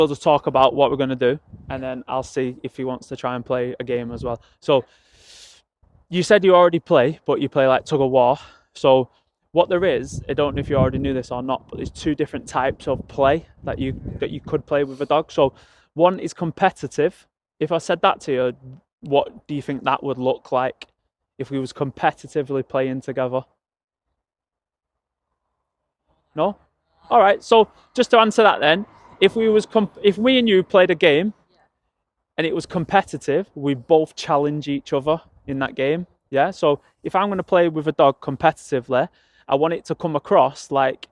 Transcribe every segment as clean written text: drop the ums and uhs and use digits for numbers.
we'll just talk about what we're going to do, and then I'll see if he wants to try and play a game as well. So you said you already play, but you play like tug of war. So what there is, I don't know if you already knew this or not, but there's two different types of play that you could play with a dog. So one is competitive. If I said that to you, what do you think that would look like if we was competitively playing together? No? All right. So just to answer that then, if me and you played a game and it was competitive, we both challenge each other in that game. Yeah. So if I'm going to play with a dog competitively, I want it to come across like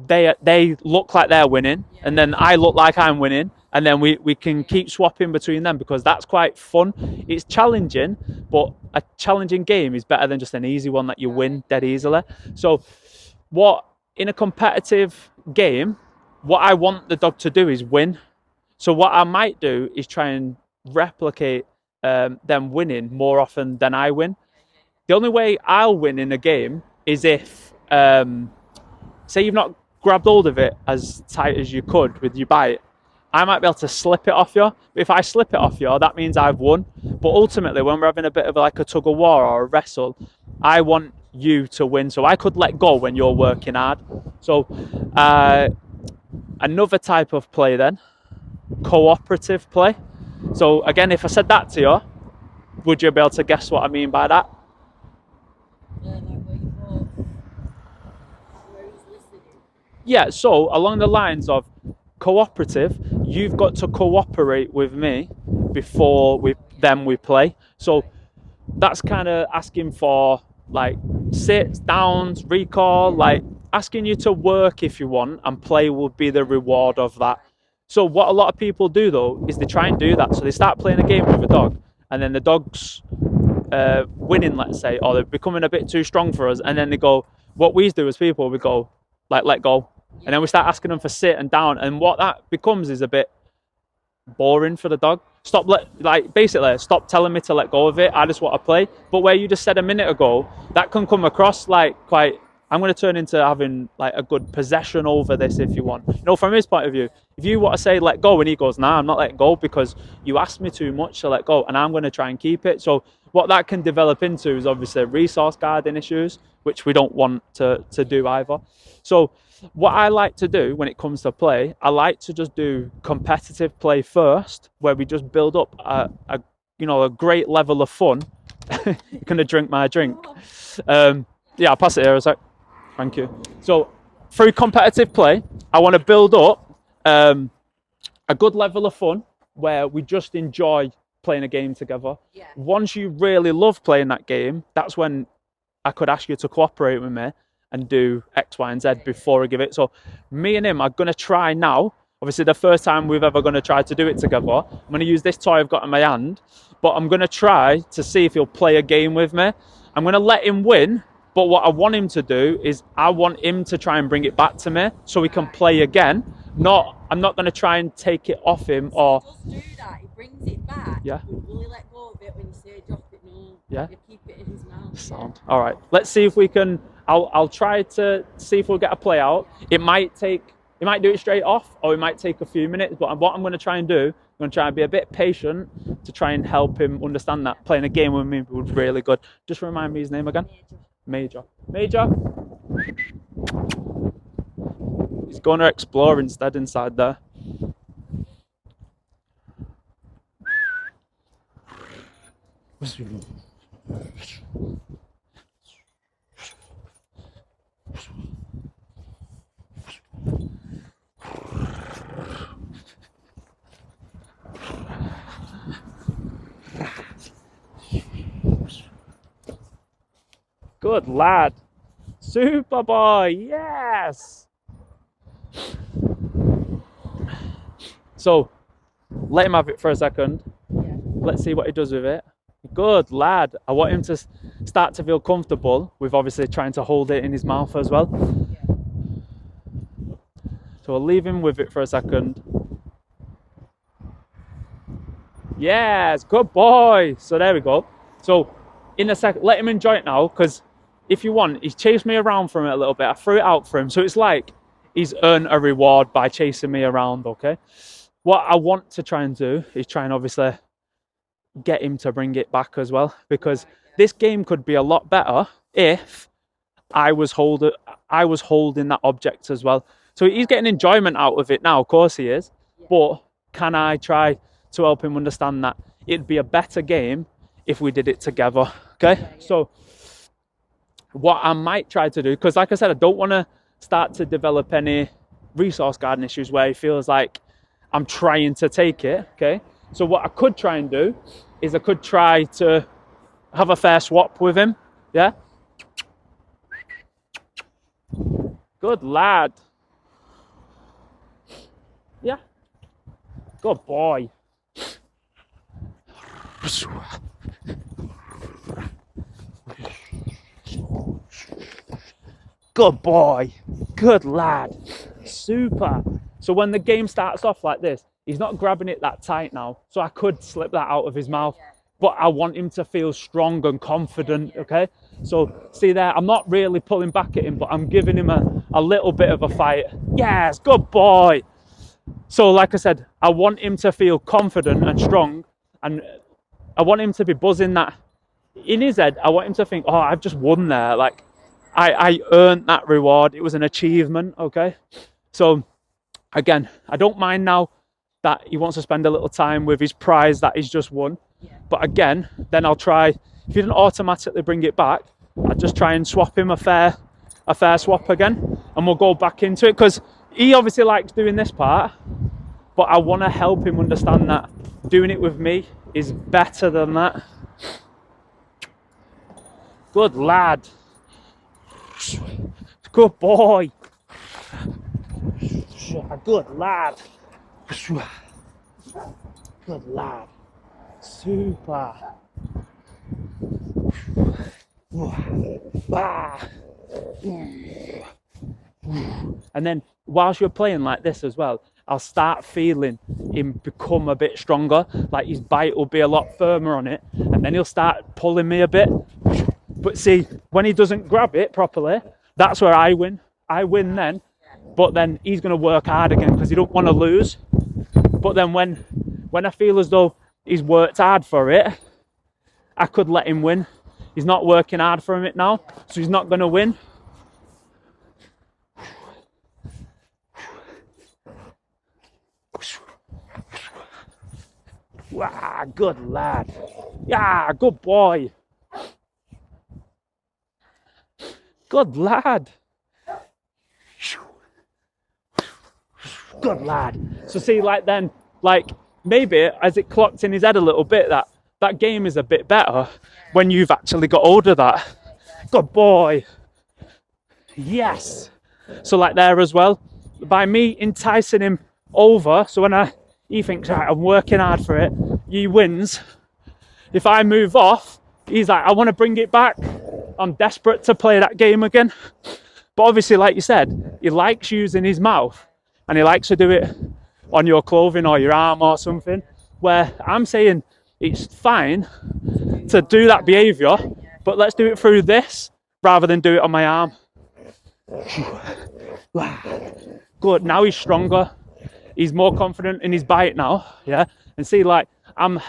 they look like they're winning, and then I look like I'm winning, and then we can keep swapping between them, because that's quite fun. It's challenging, but a challenging game is better than just an easy one that you win dead easily. So what in a competitive game, what I want the dog to do is win. So what I might do is try and replicate them winning more often than I win. The only way I'll win in a game is if, say you've not grabbed hold of it as tight as you could with your bite, I might be able to slip it off you. But if I slip it off you, that means I've won. But ultimately, when we're having a bit of like a tug of war or a wrestle, I want you to win. So I could let go when you're working hard. So another type of play then, cooperative play. So again, if I said that to you, would you be able to guess what I mean by that? Yeah, so along the lines of cooperative, you've got to cooperate with me before we play. So that's kind of asking for like sits, downs, recall, like asking you to work if you want, and play will be the reward of that. So what a lot of people do though is they try and do that. So they start playing a game with a dog, and then the dog's winning, let's say, or they're becoming a bit too strong for us, and then they go. What we do as people, we go like let go, and then we start asking them for sit and down, and what that becomes is a bit boring for the dog. Basically stop telling me to let go of it. I just want to play. But where you just said a minute ago, that can come across like quite. I'm going to turn into having like a good possession over this if you want. From his point of view, if you want to say let go and he goes, nah, I'm not letting go because you asked me too much to let go, and I'm going to try and keep it. So what that can develop into is obviously resource guarding issues, which we don't want to do either. So what I like to do when it comes to play, I like to just do competitive play first, where we just build up a great level of fun. You're gonna drink my drink. Yeah, I'll pass it here a sec. Thank you. So through competitive play, I want to build up a good level of fun where we just enjoy playing a game together. Yeah. Once you really love playing that game, that's when I could ask you to cooperate with me and do X, Y, and Z before I give it. So me and him are going to try now. Obviously, the first time we've ever going to try to do it together. I'm going to use this toy I've got in my hand, but I'm going to try to see if he'll play a game with me. I'm going to let him win, but what I want him to do is I want him to try and bring it back to me so we can play again. I'm not going to try and take it off him or... He does do that, he brings it back. Yeah. Will he let go of it when you say drop it? No. Yeah. You keep it in his mouth. Sound. All right. Let's see if we can... I'll try to see if we'll get a play out. He might do it straight off, or it might take a few minutes. But what I'm going to try and do, I'm going to try and be a bit patient to try and help him understand that playing a game with me would be really good. Just remind me his name again. Major. He's going to explore instead inside there. Good lad. Super boy. Yes. So let him have it for a second. Yeah. Let's see what he does with it. Good lad. I want him to start to feel comfortable with obviously trying to hold it in his mouth as well. Yeah. So we'll leave him with it for a second. Yes, good boy. So there we go. So in a second, let him enjoy it now, because if you want, he's chased me around for a little bit. I threw it out for him. So it's like he's earned a reward by chasing me around, okay? what I want to try and do is try and obviously get him to bring it back as well, because this game could be a lot better if I was holding that object as well. So he's getting enjoyment out of it now, of course he is, but can I try to help him understand that it'd be a better game if we did it together? Okay, so what I might try to do, because like I said, I don't want to start to develop any resource guarding issues where he feels like I'm trying to take it. Okay, so what I could try and do is I could try to have a fair swap with him. Yeah, good lad. Yeah, good boy. Good boy. Good lad. Super. So when the game starts off like this, he's not grabbing it that tight now. So I could slip that out of his mouth. But I want him to feel strong and confident, okay? So see there, I'm not really pulling back at him, but I'm giving him a little bit of a fight. Yes, good boy. So like I said, I want him to feel confident and strong, and I want him to be buzzing that in his head. I want him to think, oh, I've just won there. Like, I earned that reward. It was an achievement, okay? So, again, I don't mind now that he wants to spend a little time with his prize that he's just won. But again, then I'll try, if he didn't automatically bring it back, I'll just try and swap him a fair swap again. And we'll go back into it, because he obviously likes doing this part, but I want to help him understand that doing it with me is better than that. Good lad. Good boy. Good lad. Good lad. Super. And then whilst you're playing like this as well, I'll start feeling him become a bit stronger. Like his bite will be a lot firmer on it, and then he'll start pulling me a bit. But see, when he doesn't grab it properly, that's where I win. I win then, but then he's going to work hard again because he don't want to lose. But then when I feel as though he's worked hard for it, I could let him win. He's not working hard for it now, so he's not going to win. Wow, good lad. Yeah, good boy. Good lad. Good lad. So see, like then, like maybe as it clocked in his head a little bit that game is a bit better when you've actually got hold of that. Good boy. Yes. So like there as well, by me enticing him over, so when he thinks, right, I'm working hard for it, he wins. If I move off, he's like, I want to bring it back. I'm desperate to play that game again. But obviously, like you said, he likes using his mouth, and he likes to do it on your clothing or your arm or something, where I'm saying it's fine to do that behaviour, but let's do it through this rather than do it on my arm. Good, now he's stronger. He's more confident in his bite now, yeah? And see, like, I'm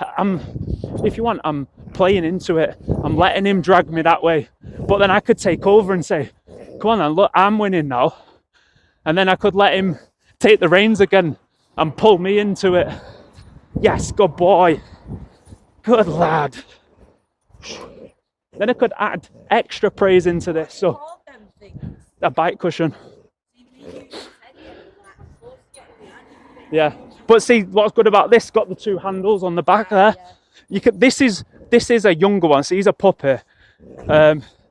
if you want, I'm playing into it. I'm letting him drag me that way. But then I could take over and say, come on then, look, I'm winning now. And then I could let him take the reins again and pull me into it. Yes, good boy. Good lad. Then I could add extra praise into this. So, a bite cushion. Yeah, but see what's good about this? Got the two handles on the back there. You could. This is a younger one. So he's a puppy.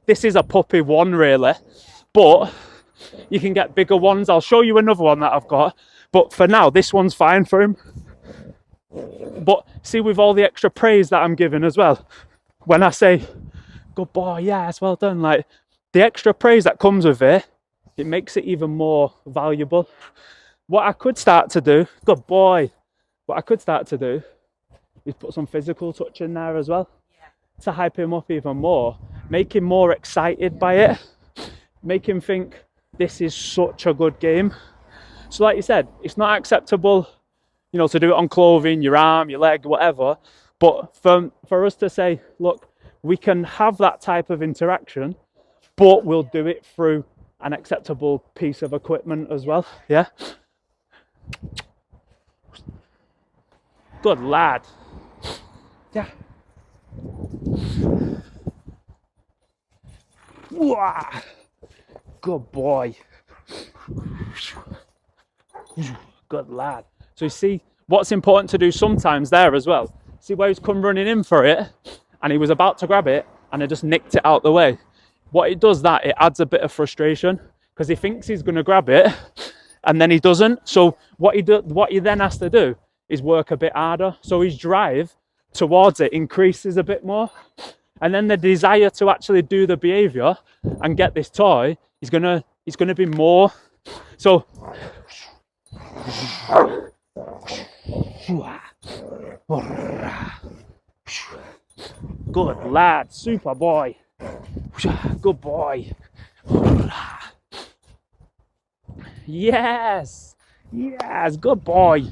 This is a puppy one really, but you can get bigger ones. I'll show you another one that I've got. But for now, this one's fine for him. But see, with all the extra praise that I'm giving as well, when I say, "Good boy, yes, well done," like the extra praise that comes with it, it makes it even more valuable. What I could start to do, good boy, what I could start to do is put some physical touch in there as well to hype him up even more, make him more excited by it, make him think this is such a good game. So like you said, it's not acceptable you know, to do it on clothing, your arm, your leg, whatever. But for us to say, look, we can have that type of interaction, but we'll do it through an acceptable piece of equipment as well. Yeah. Good lad. Yeah. Wah. Good boy. Good lad. So you see what's important to do sometimes there as well. See where he's come running in for it and he was about to grab it and I just nicked it out the way. What it does that, it adds a bit of frustration because he thinks he's going to grab it and then he doesn't. So what he then has to do is work a bit harder. So his drive towards it increases a bit more. And then the desire to actually do the behavior and get this toy is gonna be more. So good lad, super boy. Good boy. Yes, yes, good boy.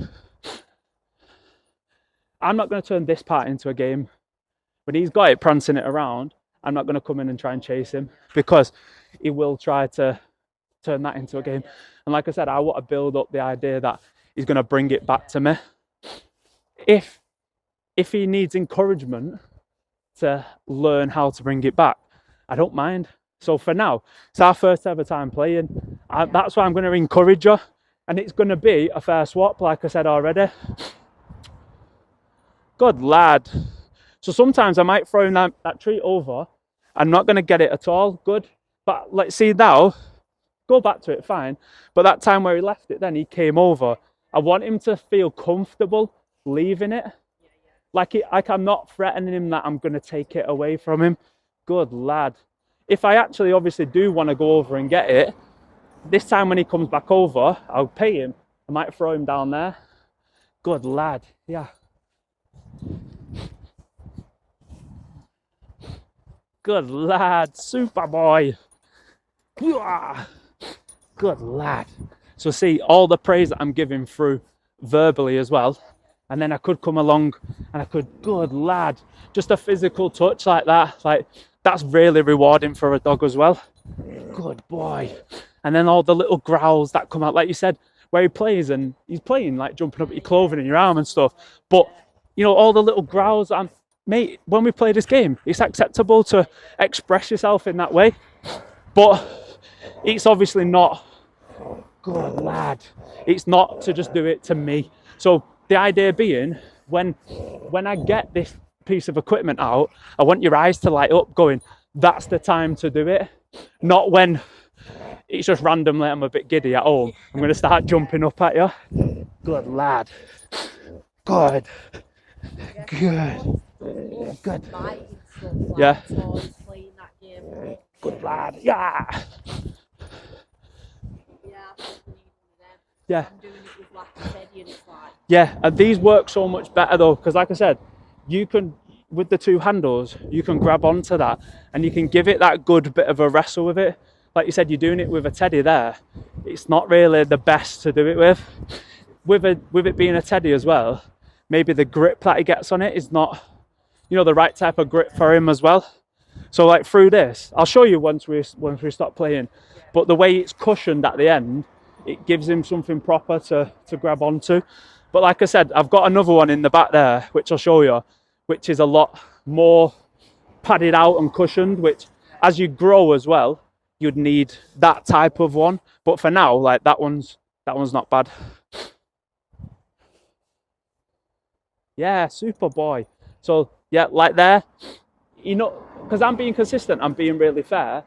I'm not going to turn this part into a game. When he's got it prancing it around, I'm not going to come in and try and chase him because he will try to turn that into a game. And like I said, I want to build up the idea that he's going to bring it back to me. If he needs encouragement to learn how to bring it back, I don't mind. So for now, it's our first ever time playing. That's why I'm going to encourage you. And it's going to be a fair swap, like I said already. Good lad. So sometimes I might throw that treat over. I'm not going to get it at all. Good. But let's see now. Go back to it, fine. But that time where he left it, then he came over. I want him to feel comfortable leaving it. Like I'm not threatening him that I'm going to take it away from him. Good lad. If I actually obviously do want to go over and get it, this time when he comes back over, I'll pay him. I might throw him down there. Good lad. Yeah. Good lad. Super boy. Good lad. So see all the praise that I'm giving through verbally as well. And then I could come along and I could, good lad, just a physical touch like that. Like that's really rewarding for a dog as well. Good boy. And then all the little growls that come out, like you said, where he plays and he's playing like jumping up at your clothing and your arm and stuff. But you know, all the little growls, mate, when we play this game, it's acceptable to express yourself in that way. But it's obviously not, good lad, it's not to just do it to me. So the idea being, when I get this piece of equipment out, I want your eyes to light up going, that's the time to do it. Not when it's just randomly, I'm a bit giddy at home, I'm going to start jumping up at you. Good lad. Good. Good. Good. Yeah. Good lad. Yeah. Yeah. Yeah, and these work so much better though, because like I said, you can, with the two handles, you can grab onto that and you can give it that good bit of a wrestle with it. Like you said, you're doing it with a teddy there. It's not really the best to do it with. With it being a teddy as well, maybe the grip that he gets on it is not, you know, the right type of grip for him as well. So like through this, I'll show you once we stop playing, but the way it's cushioned at the end, it gives him something proper to grab onto. But like I said, I've got another one in the back there, which I'll show you, which is a lot more padded out and cushioned, which as you grow as well, you'd need that type of one. But for now, like that one's not bad. Yeah, super boy. So yeah, like there, you know, because I'm being consistent, I'm being really fair.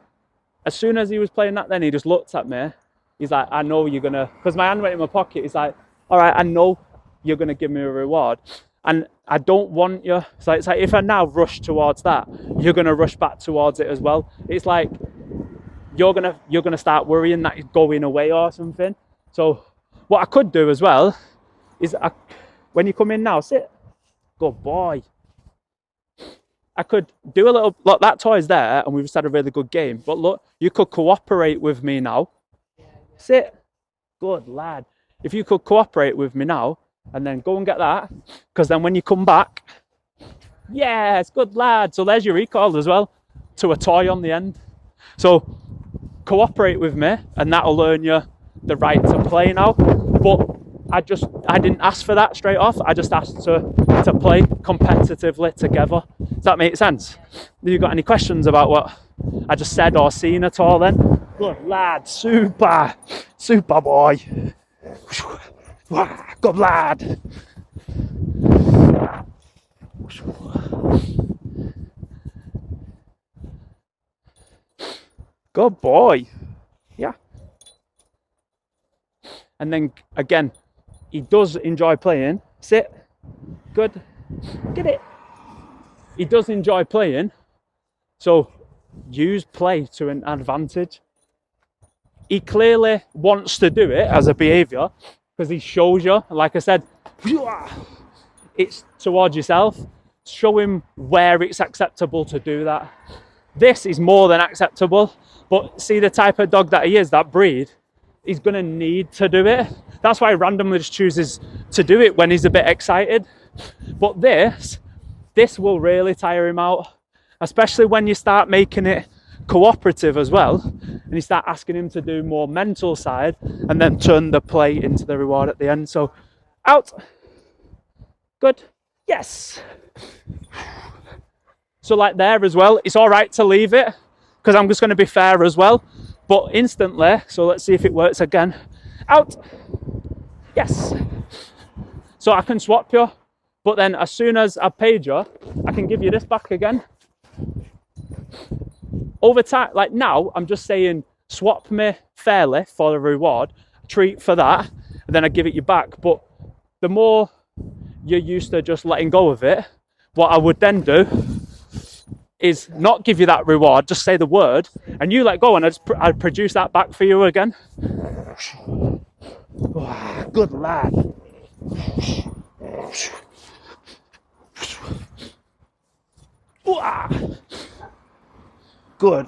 As soon as he was playing that, then he just looked at me. He's like, I know you're gonna, because my hand went in my pocket. He's like, all right, I know you're gonna give me a reward, and I don't want you. So it's like if I now rush towards that, you're gonna rush back towards it as well. It's like you're gonna start worrying that it's going away or something. So what I could do as well is when you come in now, sit. Good boy. I could do a little, look, that toy's there and we've just had a really good game. But look, you could cooperate with me now. Sit. Good lad. If you could cooperate with me now, and then go and get that, because then when you come back, yes, good lad. So there's your recall as well, to a toy on the end. So cooperate with me, and that'll earn you the right to play now. But I didn't ask for that straight off. I just asked to play competitively together. Does that make sense? Have you got any questions about what I just said or seen at all then? Good lad, super boy. Good lad. Good boy. Yeah. And then again, he does enjoy playing. Sit. Good. Get it. He does enjoy playing. So use play to an advantage. He clearly wants to do it as a behaviour because he shows you, like I said, it's towards yourself. Show him where it's acceptable to do that. This is more than acceptable, but see the type of dog that he is, that breed, he's going to need to do it. That's why he randomly just chooses to do it when he's a bit excited. But this will really tire him out, especially when you start making it cooperative as well, and you start asking him to do more mental side and then turn the play into the reward at the end. So out. Good. Yes. So like there as well, it's all right to leave it because I'm just going to be fair as well. But instantly, so let's see if it works again. Out. Yes. So I can swap you, but then as soon as I've paid you, I can give you this back again. Over time, like now, I'm just saying swap me fairly for the reward, treat for that, and then I give it you back. But the more you're used to just letting go of it, what I would then do is not give you that reward, just say the word, and you let go, and I'd produce that back for you again. Good lad. Good.